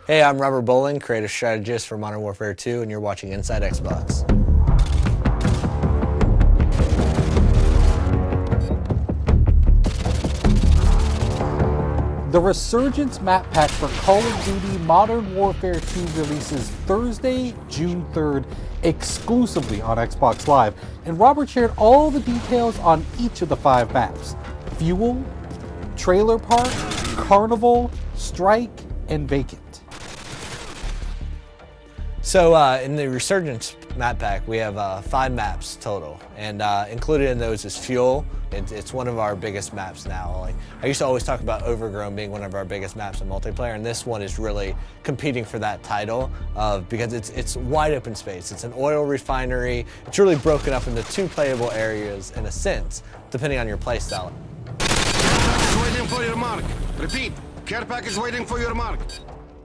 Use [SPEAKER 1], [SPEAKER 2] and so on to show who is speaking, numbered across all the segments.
[SPEAKER 1] Hey, I'm Robert Bowling, creative strategist for Modern Warfare 2, and you're watching Inside Xbox.
[SPEAKER 2] The Resurgence map pack for Call of Duty Modern Warfare 2 releases Thursday, June 3rd, exclusively on Xbox Live, and Robert shared all the details on each of the 5 maps: Fuel, Trailer Park, Carnival, Strike, and Vacant.
[SPEAKER 1] So in the Resurgence map pack, we have 5 maps total, and included in those is Fuel. It's one of our biggest maps now. Like, I used to always talk about Overgrown being one of our biggest maps in multiplayer, and this one is really competing for that title because it's wide open space. It's an oil refinery. It's really broken up into 2 playable areas in a sense, depending on your playstyle.
[SPEAKER 3] Waiting for your mark. Repeat, care package waiting for your mark.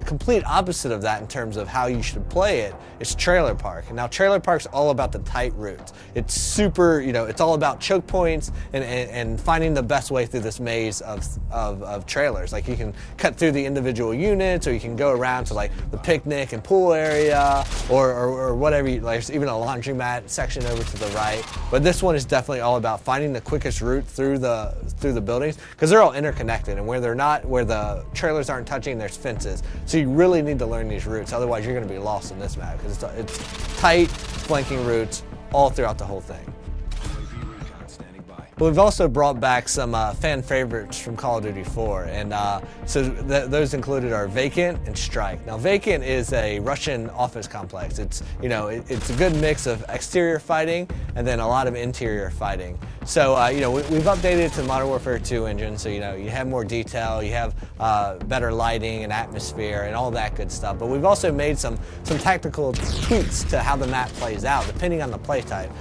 [SPEAKER 1] The complete opposite of that in terms of how you should play it is Trailer Park. And now Trailer Park's all about the tight routes. It's super, it's all about choke points and finding the best way through this maze of trailers. Like, you can cut through the individual units, or you can go around to like the picnic and pool area, or whatever. There's even a laundromat section over to the right. But this one is definitely all about finding the quickest route through the buildings, because they're all interconnected, and where the trailers aren't touching, there's fences. So you really need to learn these routes, otherwise you're going to be lost in this map, because it's tight, flanking routes all throughout the whole thing. But we've also brought back some fan favorites from Call of Duty 4, and so those included are Vacant and Strike. Now, Vacant is a Russian office complex. It's it's a good mix of exterior fighting and then a lot of interior fighting. So we've updated it to the Modern Warfare 2 engine, so you have more detail, you have better lighting and atmosphere and all that good stuff. But we've also made some tactical tweaks to how the map plays out depending on the play type.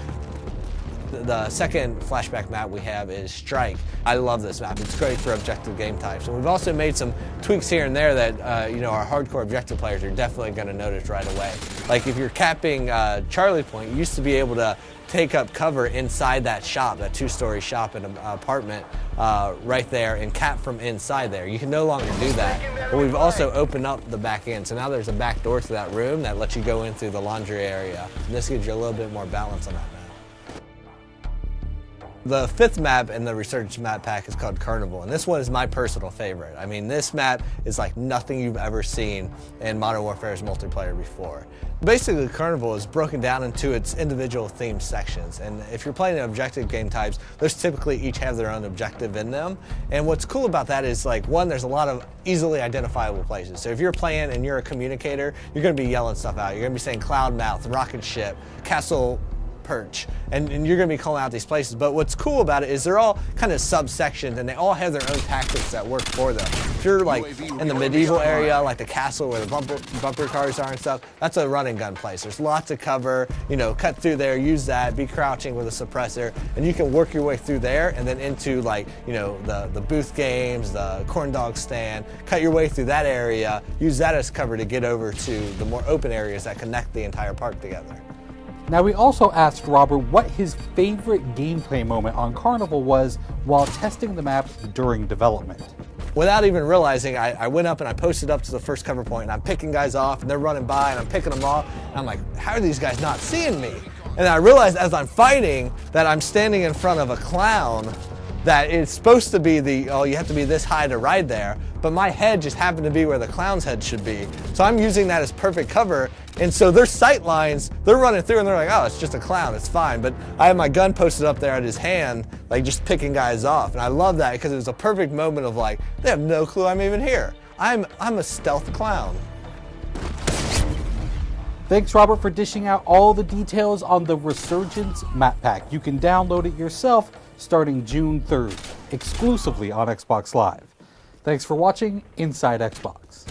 [SPEAKER 1] The second flashback map we have is Strike. I love this map. It's great for objective game types. And we've also made some tweaks here and there that our hardcore objective players are definitely going to notice right away. Like, if you're capping Charlie Point, you used to be able to take up cover inside that shop, that 2-story shop in an apartment right there, and cap from inside there. You can no longer do that. But we've also opened up the back end, so now there's a back door to that room that lets you go in through the laundry area. And this gives you a little bit more balance on that map. The 5th map in the Resurgence map pack is called Carnival, and this one is my personal favorite. I mean, this map is like nothing you've ever seen in Modern Warfare's multiplayer before. Basically, Carnival is broken down into its individual themed sections, and if you're playing objective game types, those typically each have their own objective in them. And what's cool about that is, like, one, there's a lot of easily identifiable places. So if you're playing and you're a communicator, you're going to be yelling stuff out. You're going to be saying Cloud Mouth, Rocket Ship, Castle Perch, and you're going to be calling out these places. But what's cool about it is they're all kind of subsections, and they all have their own tactics that work for them. If you're like in the medieval area, like the castle where the bumper cars are and stuff, that's a run and gun place. There's lots of cover, cut through there, use that, be crouching with a suppressor, and you can work your way through there and then into, like, the booth games, the corn dog stand, cut your way through that area, use that as cover to get over to the more open areas that connect the entire park together.
[SPEAKER 2] Now, we also asked Robert what his favorite gameplay moment on Carnival was while testing the map during development.
[SPEAKER 1] Without even realizing, I went up and I posted up to the first cover point, and I'm picking guys off, and they're running by, and I'm picking them off, and I'm like, how are these guys not seeing me? And I realized as I'm fighting that I'm standing in front of a clown that it's supposed to be you have to be this high to ride there, but my head just happened to be where the clown's head should be. So I'm using that as perfect cover, and so their sight lines, they're running through and they're like, oh, it's just a clown, it's fine. But I have my gun posted up there at his hand, like just picking guys off, and I love that because it was a perfect moment of like, they have no clue I'm even here. I'm a stealth clown.
[SPEAKER 2] Thanks, Robert, for dishing out all the details on the Resurgence map pack. You can download it yourself starting June 3rd, exclusively on Xbox Live. Thanks for watching Inside Xbox.